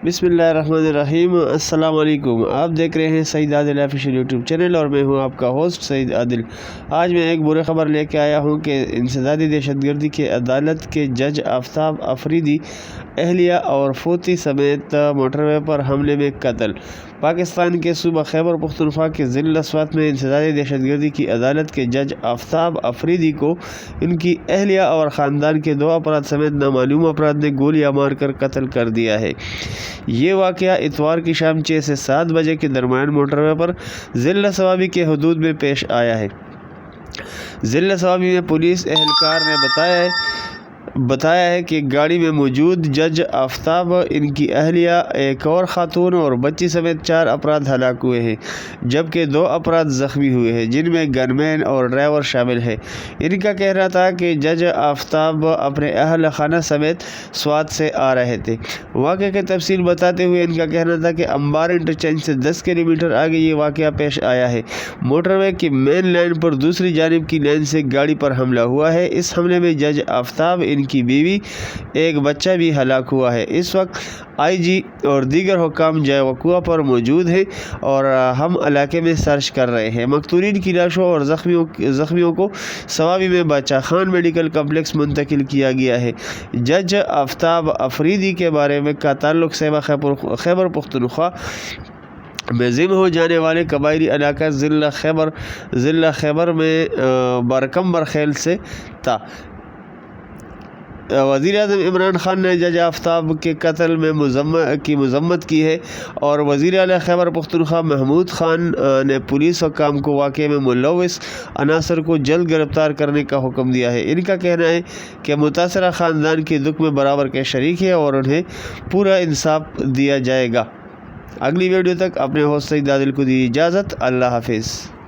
बिस्मिल्लाहिर्रहमानिर्रहीम। अस्सलाम वालेकुम। आप देख रहे हैं Saeed Adil official YouTube channel और मैं हूं आपका होस्ट सईद आदिल। आज मैं एक बुरी खबर लेके आया हूं कि इंसदादी दहशतगर्दी के अदालत के जज आफ्ताब अफरीदी अहलिया और फोती समेत मोटरवे पर हमले में कत्ल। पाकिस्तान के सूबा खैबर पख्तूनख्वा के ज़िला अस्वात में इंसदादी दहशतगर्दी की अदालत के जज आफ्ताब अफरीदी को उनकी अहलिया और ख़ानदान के 2 अफराद समेत नामालूम अफराद ने गोलियां मारकर कत्ल कर दिया है। ये वाक़या इतवार की शाम 6 से 7 बजे के दरमियान मोटरवे पर ज़िला सवाबी के हदूद में पेश आया है। ज़िला सवाबी में पुलिस एहलकार ने बताया है कि गाड़ी में मौजूद जज आफ्ताब, इनकी अहलिया, एक और ख़ातून और बच्ची समेत 4 अफराद हलाक हुए हैं, जबकि 2 अफराद ज़ख्मी हुए हैं, जिनमें गनमैन और ड्राइवर शामिल है। इनका कहना था कि जज आफ्ताब अपने अहल खाना समेत स्वात से आ रहे थे। वाक़े की तफसील बताते हुए इनका कहना था कि अंबार इंटरचेंज से 10 किलोमीटर आगे ये वाक़या पेश आया है। मोटरवे की मेन लाइन पर दूसरी जानिब की लाइन से गाड़ी पर हमला हुआ है। इस हमले में जज आफ्ताब, इनकी बीवी, एक बच्चा भी हलाक हुआ है। इस वक्त आईजी और दीगर हुक्काम जाए वक़ुआ पर मौजूद हैं और हम इलाके में सर्च कर रहे हैं। मक़तूलीन की लाशों और ज़ख्मियों को सवाबी में बादशाह खान मेडिकल कम्प्लेक्स मुंतकिल किया गया है। जज आफ्ताब अफरीदी के बारे में का ताल्लुक़ खैबर पख्तूनख्वा में ज़िम्म हो जाने वाले कबायली इलाका ज़िला खैबर में बरकम बरखेल से था। वज़ीर-ए-आज़म इमरान खान ने जज आफ्ताब के कत्ल में मज़म्मत की है और वज़ीर आला खैबर पख्तूनख्वा महमूद खान ने पुलिस हुक्काम को वाक़े में मुलव्विस अनासर को जल्द गिरफ़्तार करने का हुक्म दिया है। इनका कहना है कि मुतासरा ख़ानदान के दुख में बराबर के शरीक है और उन्हें पूरा इंसाफ दिया जाएगा। अगली वीडियो तक अपने होस्ट सईद आदिल को दी इजाज़त। अल्लाह हाफिज़।